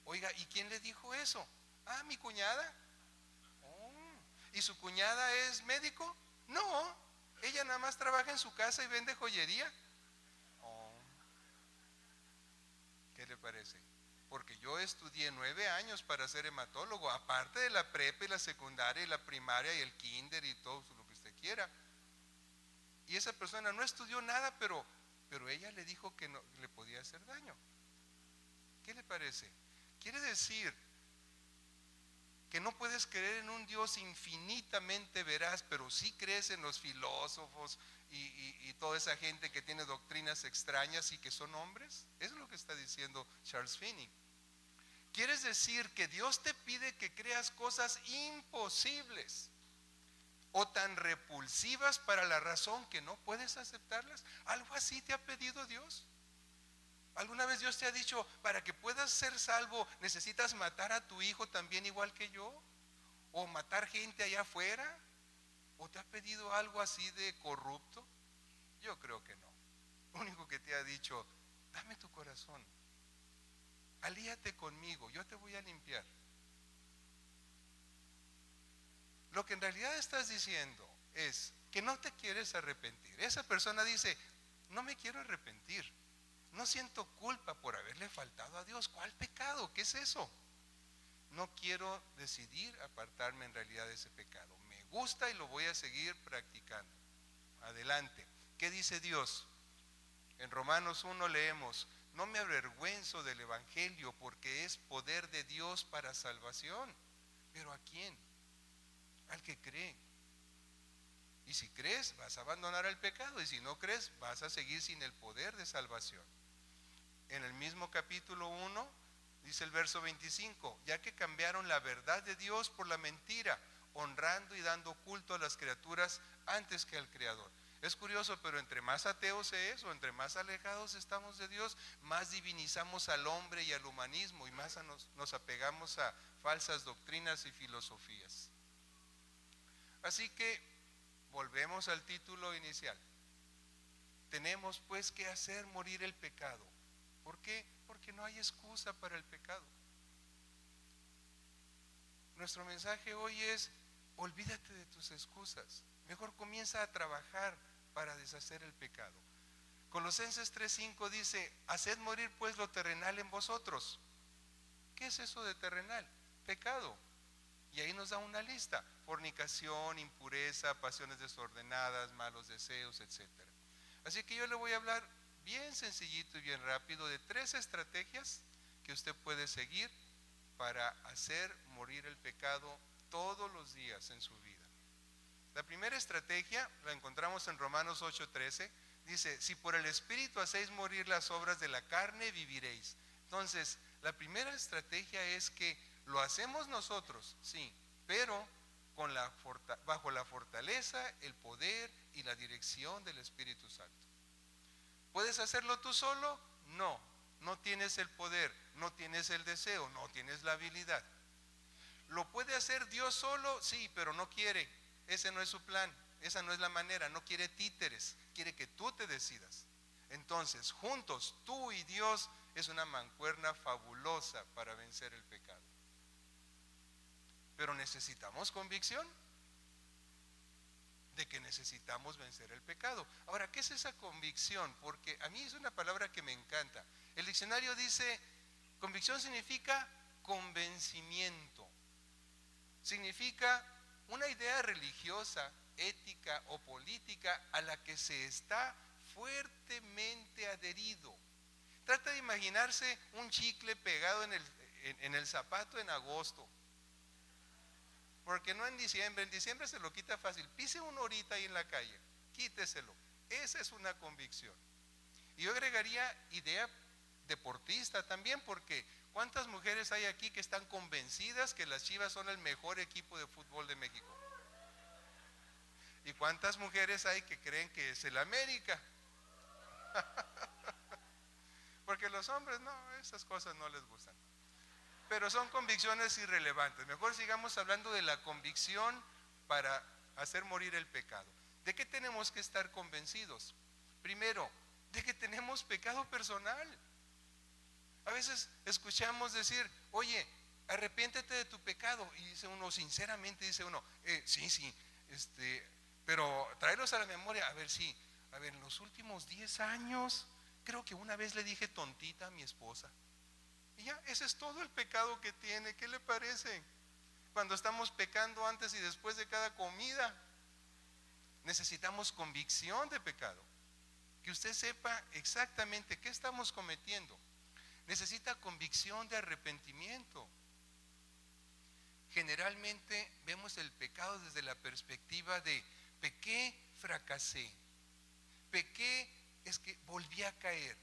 Speaker 1: oiga, ¿y quién le dijo eso? Ah, mi cuñada. ¿Y su cuñada es médico? No, ella nada más trabaja en su casa y vende joyería. Oh, ¿qué le parece? Porque yo estudié 9 años para ser hematólogo, aparte de la prepa y la secundaria y la primaria y el kinder y todo lo que usted quiera. Y esa persona no estudió nada, pero ella le dijo que no le podía hacer daño. ¿Qué le parece? Quiere decir que no puedes creer en un Dios infinitamente veraz, pero sí crees en los filósofos y toda esa gente que tiene doctrinas extrañas y que son hombres. Eso es lo que está diciendo Charles Finney. ¿Quieres decir que Dios te pide que creas cosas imposibles o tan repulsivas para la razón que no puedes aceptarlas? ¿Algo así te ha pedido Dios? ¿Alguna vez Dios te ha dicho, para que puedas ser salvo, necesitas matar a tu hijo también igual que yo? ¿O matar gente allá afuera? ¿O te ha pedido algo así de corrupto? Yo creo que no. Lo único que te ha dicho, dame tu corazón, alíate conmigo, yo te voy a limpiar. Lo que en realidad estás diciendo es que no te quieres arrepentir. Esa persona dice, no me quiero arrepentir. No siento culpa por haberle faltado a Dios. ¿Cuál pecado? ¿Qué es eso? No quiero decidir apartarme en realidad de ese pecado. Me gusta y lo voy a seguir practicando. Adelante. ¿Qué dice Dios? En Romanos 1 leemos, no me avergüenzo del Evangelio porque es poder de Dios para salvación. ¿Pero a quién? Al que cree. Y si crees, vas a abandonar el pecado. Y si no crees, vas a seguir sin el poder de salvación. En el mismo capítulo 1, dice el verso 25, ya que cambiaron la verdad de Dios por la mentira, honrando y dando culto a las criaturas antes que al Creador. Es curioso, pero entre más ateos es, o entre más alejados estamos de Dios, más divinizamos al hombre y al humanismo, y más nos apegamos a falsas doctrinas y filosofías. Así que volvemos al título inicial. Tenemos pues que hacer morir el pecado. ¿Por qué? Porque no hay excusa para el pecado. Nuestro mensaje hoy es, olvídate de tus excusas. Mejor comienza a trabajar para deshacer el pecado. Colosenses 3:5 dice, haced morir pues lo terrenal en vosotros. ¿Qué es eso de terrenal? Pecado. Y ahí nos da una lista: fornicación, impureza, pasiones desordenadas, malos deseos, etc. Así que yo le voy a hablar bien sencillito y bien rápido de 3 estrategias que usted puede seguir para hacer morir el pecado todos los días en su vida. La primera estrategia la encontramos en Romanos 8:13. Dice, si por el Espíritu hacéis morir las obras de la carne, viviréis. Entonces, la primera estrategia es que lo hacemos nosotros, sí, pero bajo la fortaleza, el poder y la dirección del Espíritu Santo. ¿Puedes hacerlo tú solo? No, no tienes el poder, no tienes el deseo, no tienes la habilidad. ¿Lo puede hacer Dios solo? Sí, pero no quiere. Ese no es su plan, esa no es la manera, no quiere títeres, quiere que tú te decidas. Entonces, juntos, tú y Dios, es una mancuerna fabulosa para vencer el pecado. Pero necesitamos convicción de que necesitamos vencer el pecado. Ahora, ¿qué es esa convicción? Porque a mí es una palabra que me encanta. El diccionario dice, convicción significa convencimiento. Significa una idea religiosa, ética o política a la que se está fuertemente adherido. Trata de imaginarse un chicle pegado en el zapato en agosto. Porque no en diciembre se lo quita fácil. Pise una horita ahí en la calle, quíteselo. Esa es una convicción. Y yo agregaría idea deportista también, porque ¿cuántas mujeres hay aquí que están convencidas que las Chivas son el mejor equipo de fútbol de México? ¿Y cuántas mujeres hay que creen que es el América? Porque los hombres no, esas cosas no les gustan. Pero son convicciones irrelevantes. Mejor sigamos hablando de la convicción para hacer morir el pecado. ¿De qué tenemos que estar convencidos? Primero, de que tenemos pecado personal. A veces escuchamos decir, oye, arrepiéntete de tu pecado. Y dice uno, sinceramente dice uno, sí, pero tráelos a la memoria. A ver, sí, a ver, en los últimos 10 años, creo que una vez le dije tontita a mi esposa. Y ya, ese es todo el pecado que tiene. ¿Qué le parece? Cuando estamos pecando antes y después de cada comida, necesitamos convicción de pecado. Que usted sepa exactamente qué estamos cometiendo. Necesita convicción de arrepentimiento. Generalmente vemos el pecado desde la perspectiva de pequé, fracasé. Pequé es que volví a caer.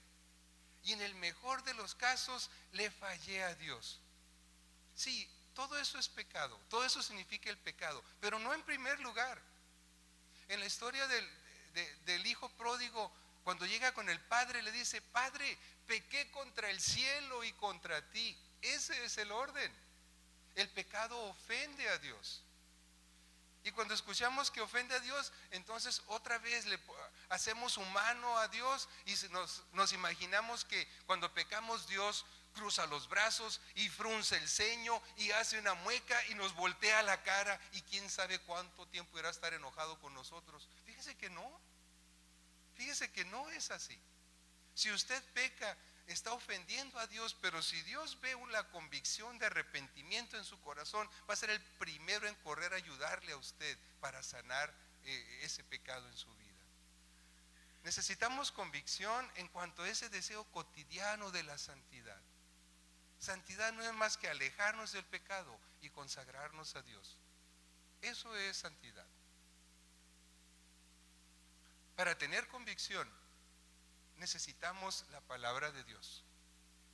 Speaker 1: Y en el mejor de los casos le fallé a Dios. Sí, todo eso es pecado. Todo eso significa el pecado. Pero no en primer lugar. En la historia del hijo pródigo, cuando llega con el padre, le dice: Padre, pequé contra el cielo y contra ti. Ese es el orden. El pecado ofende a Dios. Y cuando escuchamos que ofende a Dios, entonces otra vez le hacemos humano a Dios y nos imaginamos que cuando pecamos Dios cruza los brazos y frunce el ceño y hace una mueca y nos voltea la cara y quién sabe cuánto tiempo irá a estar enojado con nosotros. Fíjese que no es así. Si usted peca, está ofendiendo a Dios, pero si Dios ve una convicción de arrepentimiento en su corazón, va a ser el primero en correr a ayudarle a usted para sanar ese pecado en su vida. Necesitamos convicción en cuanto a ese deseo cotidiano de la santidad. Santidad no es más que alejarnos del pecado y consagrarnos a Dios. Eso es santidad. Para tener convicción necesitamos la palabra de Dios.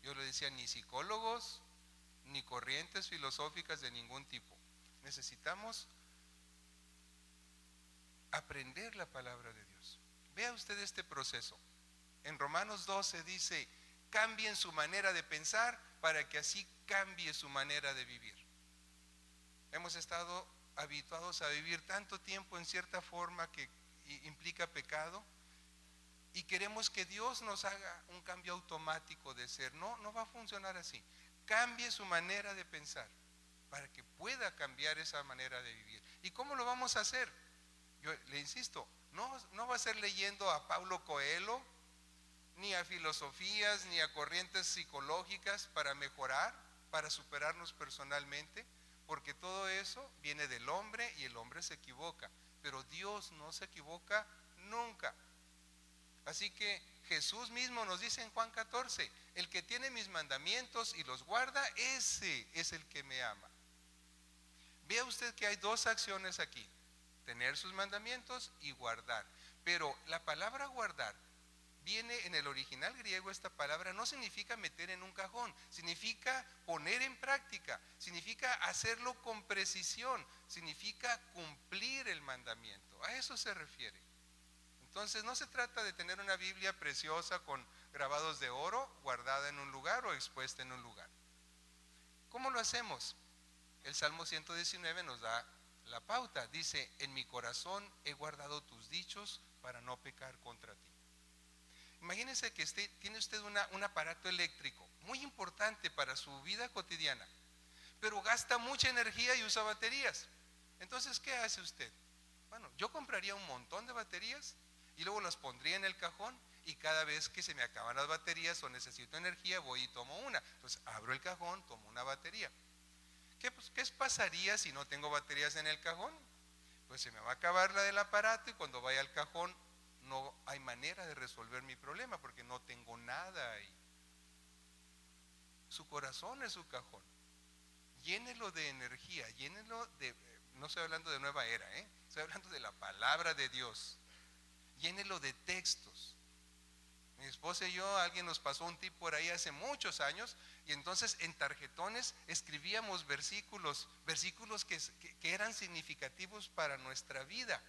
Speaker 1: Yo le decía, ni psicólogos, ni corrientes filosóficas de ningún tipo. Necesitamos aprender la palabra de Dios. Vea usted este proceso. En Romanos 12 dice: cambien su manera de pensar para que así cambie su manera de vivir. Hemos estado habituados a vivir tanto tiempo en cierta forma que implica pecado, y queremos que Dios nos haga un cambio automático de ser. No va a funcionar así. Cambie su manera de pensar para que pueda cambiar esa manera de vivir. ¿Y cómo lo vamos a hacer? Yo le insisto, no va a ser leyendo a Paulo Coelho, ni a filosofías, ni a corrientes psicológicas para mejorar, para superarnos personalmente, porque todo eso viene del hombre y el hombre se equivoca, pero Dios no se equivoca nunca. Así que Jesús mismo nos dice en Juan 14: el que tiene mis mandamientos y los guarda, ese es el que me ama. Vea usted que hay dos acciones aquí: tener sus mandamientos y guardar. Pero la palabra guardar viene en el original griego. Esta palabra no significa meter en un cajón, significa poner en práctica, significa hacerlo con precisión, significa cumplir el mandamiento. A eso se refiere. Entonces no se trata de tener una Biblia preciosa con grabados de oro guardada en un lugar o expuesta en un lugar. ¿Cómo lo hacemos? El Salmo 119 nos da la pauta. Dice: en mi corazón he guardado tus dichos para no pecar contra ti. Imagínense que tiene usted un aparato eléctrico muy importante para su vida cotidiana, pero gasta mucha energía y usa baterías. Entonces, ¿qué hace usted? Bueno, yo compraría un montón de baterías y luego las pondría en el cajón, y cada vez que se me acaban las baterías o necesito energía, voy y tomo una. Entonces abro el cajón, tomo una batería. ¿Qué pasaría si no tengo baterías en el cajón? Pues se me va a acabar la del aparato y cuando vaya al cajón no hay manera de resolver mi problema porque no tengo nada ahí. Su corazón es su cajón. Llénelo de energía, llénelo de, no estoy hablando de nueva era, estoy hablando de la palabra de Dios. Llénelo de textos. Mi esposa y yo, alguien nos pasó un tip por ahí hace muchos años, y entonces en tarjetones escribíamos versículos que eran significativos para nuestra vida,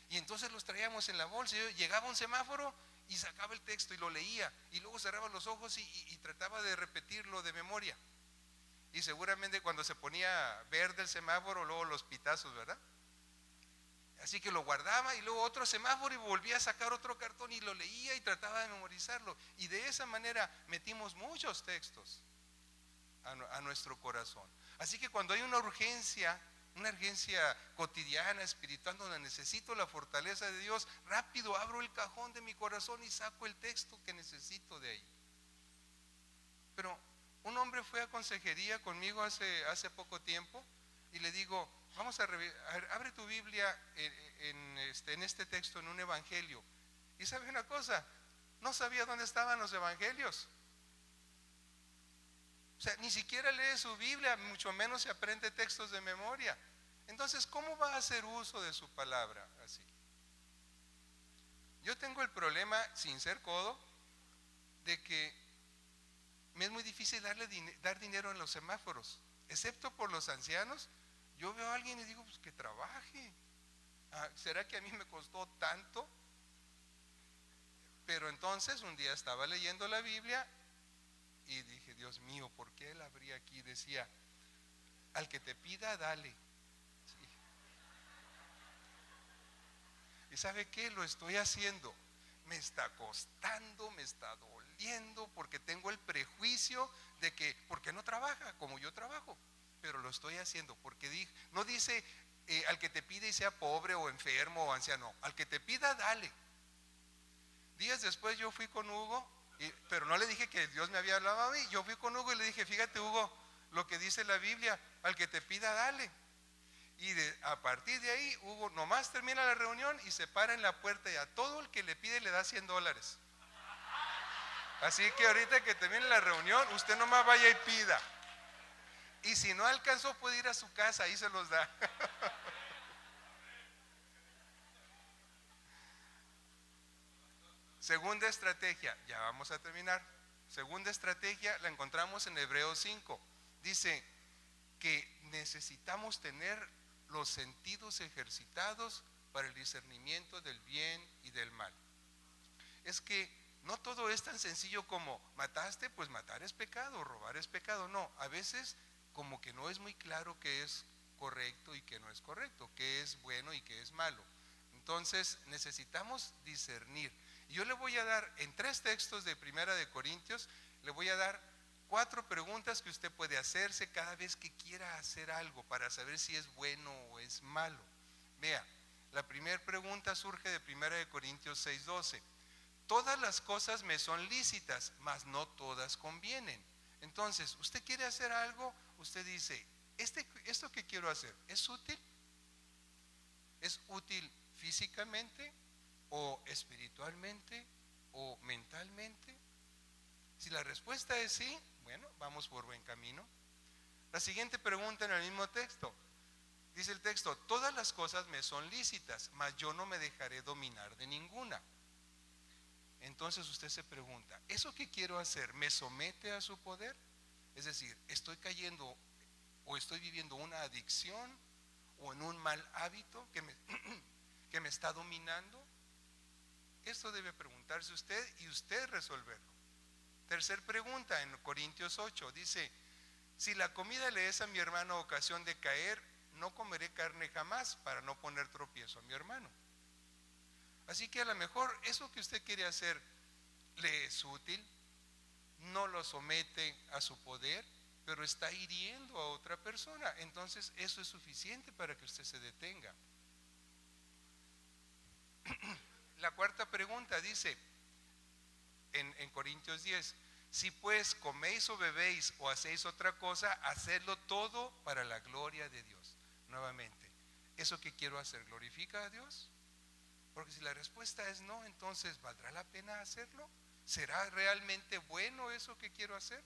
Speaker 1: y entonces los traíamos en la bolsa. Yo llegaba a un semáforo y sacaba el texto y lo leía, y luego cerraba los ojos y trataba de repetirlo de memoria, y seguramente cuando se ponía verde el semáforo, luego los pitazos, ¿verdad? Así que lo guardaba y luego otro semáforo y volvía a sacar otro cartón y lo leía y trataba de memorizarlo. Y de esa manera metimos muchos textos. a nuestro corazón. Así que cuando hay una urgencia cotidiana, espiritual, donde necesito la fortaleza de Dios, rápido abro el cajón de mi corazón y saco el texto que necesito de ahí. Pero un hombre fue a consejería conmigo hace poco tiempo y le digo, vamos a abre tu Biblia en este texto, en un evangelio. Y ¿sabe una cosa? No sabía dónde estaban los evangelios. O sea, ni siquiera lee su Biblia, mucho menos se aprende textos de memoria. Entonces, ¿cómo va a hacer uso de su palabra así? Yo tengo el problema, sin ser codo, de que me es muy difícil dar dinero en los semáforos, excepto por los ancianos. Yo veo a alguien y digo, pues que trabaje. ¿Será que a mí me costó tanto? Pero entonces un día estaba leyendo la Biblia y dije, Dios mío, ¿por qué él abría aquí? Decía, al que te pida, dale. Sí. ¿Y sabe qué? Lo estoy haciendo. Me está costando, me está doliendo, porque tengo el prejuicio de que, porque no trabaja como yo trabajo, pero lo estoy haciendo, porque no dice al que te pide y sea pobre o enfermo o anciano, al que te pida, dale. Días después yo fui con Hugo, pero no le dije que Dios me había hablado a mí. Yo fui con Hugo y le dije, fíjate Hugo, lo que dice la Biblia, al que te pida, dale. Y a partir de ahí, Hugo nomás termina la reunión y se para en la puerta y a todo el que le pide le da $100. Así que ahorita que termine la reunión, usted nomás vaya y pida. Y si no alcanzó, puede ir a su casa, ahí se los da. Segunda estrategia, ya vamos a terminar. Segunda estrategia la encontramos en Hebreos 5. Dice que necesitamos tener los sentidos ejercitados para el discernimiento del bien y del mal. Es que no todo es tan sencillo como mataste, pues matar es pecado, robar es pecado. No, a veces como que no es muy claro qué es correcto y qué no es correcto, qué es bueno y qué es malo. Entonces necesitamos discernir. Y yo le voy a dar en 3 textos de Primera de Corintios, le voy a dar 4 preguntas que usted puede hacerse cada vez que quiera hacer algo para saber si es bueno o es malo. Vea, la primera pregunta surge de Primera de Corintios 6:12. Todas las cosas me son lícitas, mas no todas convienen. Entonces, usted quiere hacer algo, usted dice, ¿esto que quiero hacer es útil? ¿Es útil físicamente o espiritualmente o mentalmente? Si la respuesta es sí, bueno, vamos por buen camino. La siguiente pregunta en el mismo texto, dice el texto, todas las cosas me son lícitas, mas yo no me dejaré dominar de ninguna. Entonces usted se pregunta, ¿eso que quiero hacer me somete a su poder? Es decir, ¿estoy cayendo o estoy viviendo una adicción o en un mal hábito que me está dominando? Esto debe preguntarse usted y usted resolverlo. Tercer pregunta en Corintios 8, dice, si la comida le es a mi hermano ocasión de caer, no comeré carne jamás para no poner tropiezo a mi hermano. Así que a lo mejor eso que usted quiere hacer le es útil, no lo somete a su poder, pero está hiriendo a otra persona. Entonces eso es suficiente para que usted se detenga. La cuarta pregunta dice en Corintios 10, si pues coméis o bebéis o hacéis otra cosa, hacedlo todo para la gloria de Dios. Nuevamente, ¿eso que quiero hacer glorifica a Dios? Porque si la respuesta es no, entonces ¿valdrá la pena hacerlo? ¿Será realmente bueno eso que quiero hacer?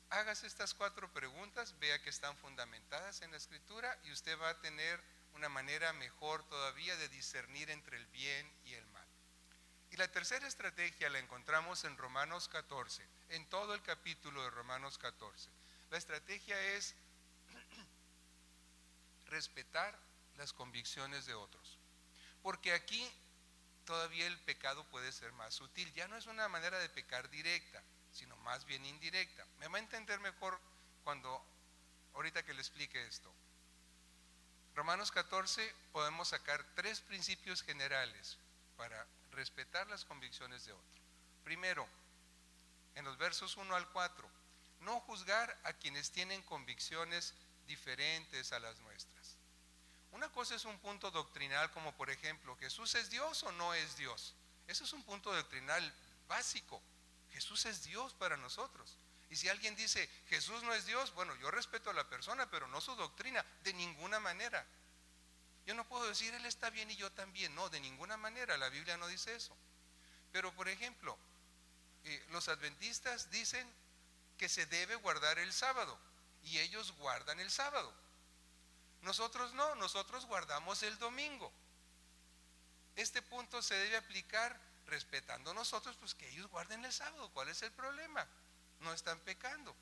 Speaker 1: Hágase estas 4 preguntas, vea que están fundamentadas en la Escritura y usted va a tener una manera mejor todavía de discernir entre el bien y el mal. Y la tercera estrategia la encontramos en Romanos 14, en todo el capítulo de Romanos 14. La estrategia es respetar las convicciones de otros. Porque aquí todavía el pecado puede ser más sutil. Ya no es una manera de pecar directa, sino más bien indirecta. Me va a entender mejor ahorita que le explique esto. Romanos 14 podemos sacar 3 principios generales para respetar las convicciones de otro. Primero, en los versos 1 al 4, no juzgar a quienes tienen convicciones diferentes a las nuestras. Una cosa es un punto doctrinal, como por ejemplo, ¿Jesús es Dios o no es Dios? Eso es un punto doctrinal básico. Jesús es Dios para nosotros. Y si alguien dice, Jesús no es Dios, bueno, yo respeto a la persona, pero no su doctrina, de ninguna manera. Yo no puedo decir, él está bien y yo también. No, de ninguna manera, la Biblia no dice eso. Pero por ejemplo, los adventistas dicen que se debe guardar el sábado, y ellos guardan el sábado. Nosotros no, nosotros guardamos el domingo. Este punto se debe aplicar respetando nosotros, pues que ellos guarden el sábado. ¿Cuál es el problema? No están pecando.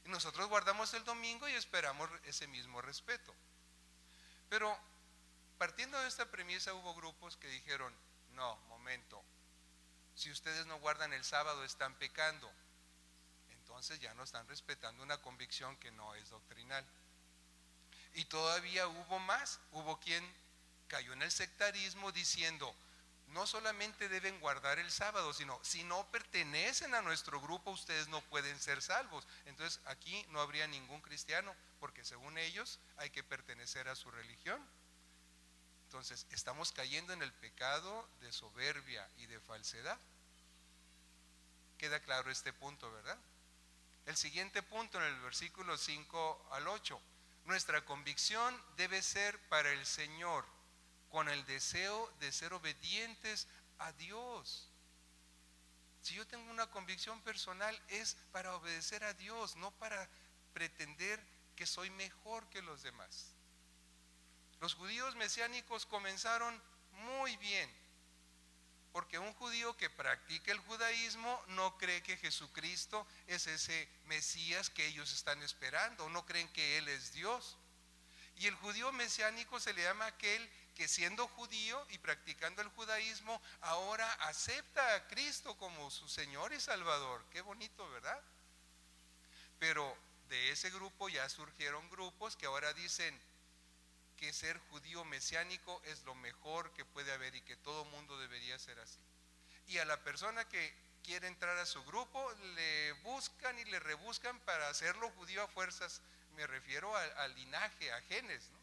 Speaker 1: Y nosotros guardamos el domingo y esperamos ese mismo respeto. Pero partiendo de esta premisa, hubo grupos que dijeron, no, momento, si ustedes no guardan el sábado están pecando. Entonces ya no están respetando una convicción que no es doctrinal. Y todavía hubo más, hubo quien cayó en el sectarismo diciendo, no solamente deben guardar el sábado, sino si no pertenecen a nuestro grupo, ustedes no pueden ser salvos. Entonces aquí no habría ningún cristiano, porque según ellos hay que pertenecer a su religión. Entonces estamos cayendo en el pecado de soberbia y de falsedad. Queda claro este punto, ¿verdad? El siguiente punto en el versículo 5 al 8. Nuestra convicción debe ser para el Señor, con el deseo de ser obedientes a Dios. Si yo tengo una convicción personal, es para obedecer a Dios, no para pretender que soy mejor que los demás. Los judíos mesiánicos comenzaron muy bien, porque un judío que practica el judaísmo no cree que Jesucristo es ese Mesías que ellos están esperando, no creen que Él es Dios. Y el judío mesiánico se le llama aquel que siendo judío y practicando el judaísmo, ahora acepta a Cristo como su Señor y Salvador. Qué bonito, ¿verdad? Pero de ese grupo ya surgieron grupos que ahora dicen que ser judío mesiánico es lo mejor que puede haber y que todo mundo debería ser así. Y a la persona que quiere entrar a su grupo le buscan y le rebuscan para hacerlo judío a fuerzas. Me refiero al linaje, a genes, ¿no?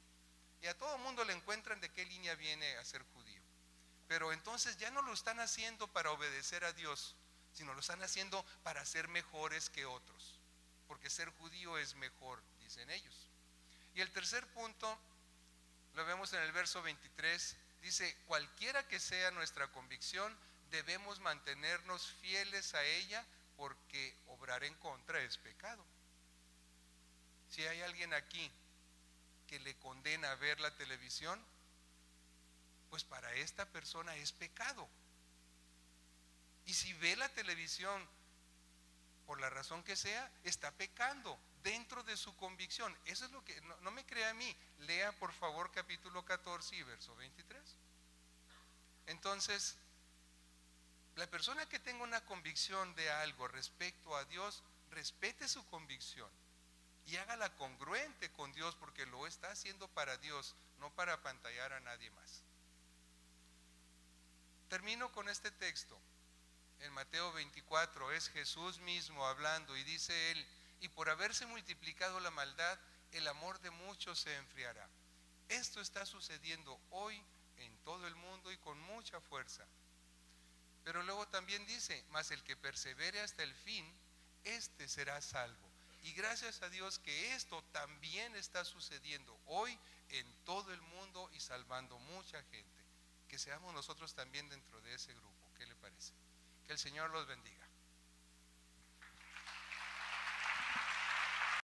Speaker 1: Y a todo mundo le encuentran de qué línea viene a ser judío. Pero entonces ya no lo están haciendo para obedecer a Dios, sino lo están haciendo para ser mejores que otros, porque ser judío es mejor, dicen ellos. Y el tercer punto lo vemos en el verso 23, dice, cualquiera que sea nuestra convicción, debemos mantenernos fieles a ella, porque obrar en contra es pecado. Si hay alguien aquí que le condena a ver la televisión, pues para esta persona es pecado. Y si ve la televisión por la razón que sea, está pecando dentro de su convicción. Eso es lo que, no me crea a mí, lea por favor capítulo 14 y verso 23. Entonces, la persona que tenga una convicción de algo respecto a Dios, respete su convicción y hágala congruente con Dios, porque lo está haciendo para Dios, no para apantallar a nadie más. Termino con este texto. En Mateo 24 es Jesús mismo hablando y dice él, y por haberse multiplicado la maldad, el amor de muchos se enfriará. Esto está sucediendo hoy en todo el mundo y con mucha fuerza. Pero luego también dice, mas el que persevere hasta el fin, este será salvo. Y gracias a Dios que esto también está sucediendo hoy en todo el mundo y salvando mucha gente. Que seamos nosotros también dentro de ese grupo. ¿Qué le parece? Que el Señor los bendiga.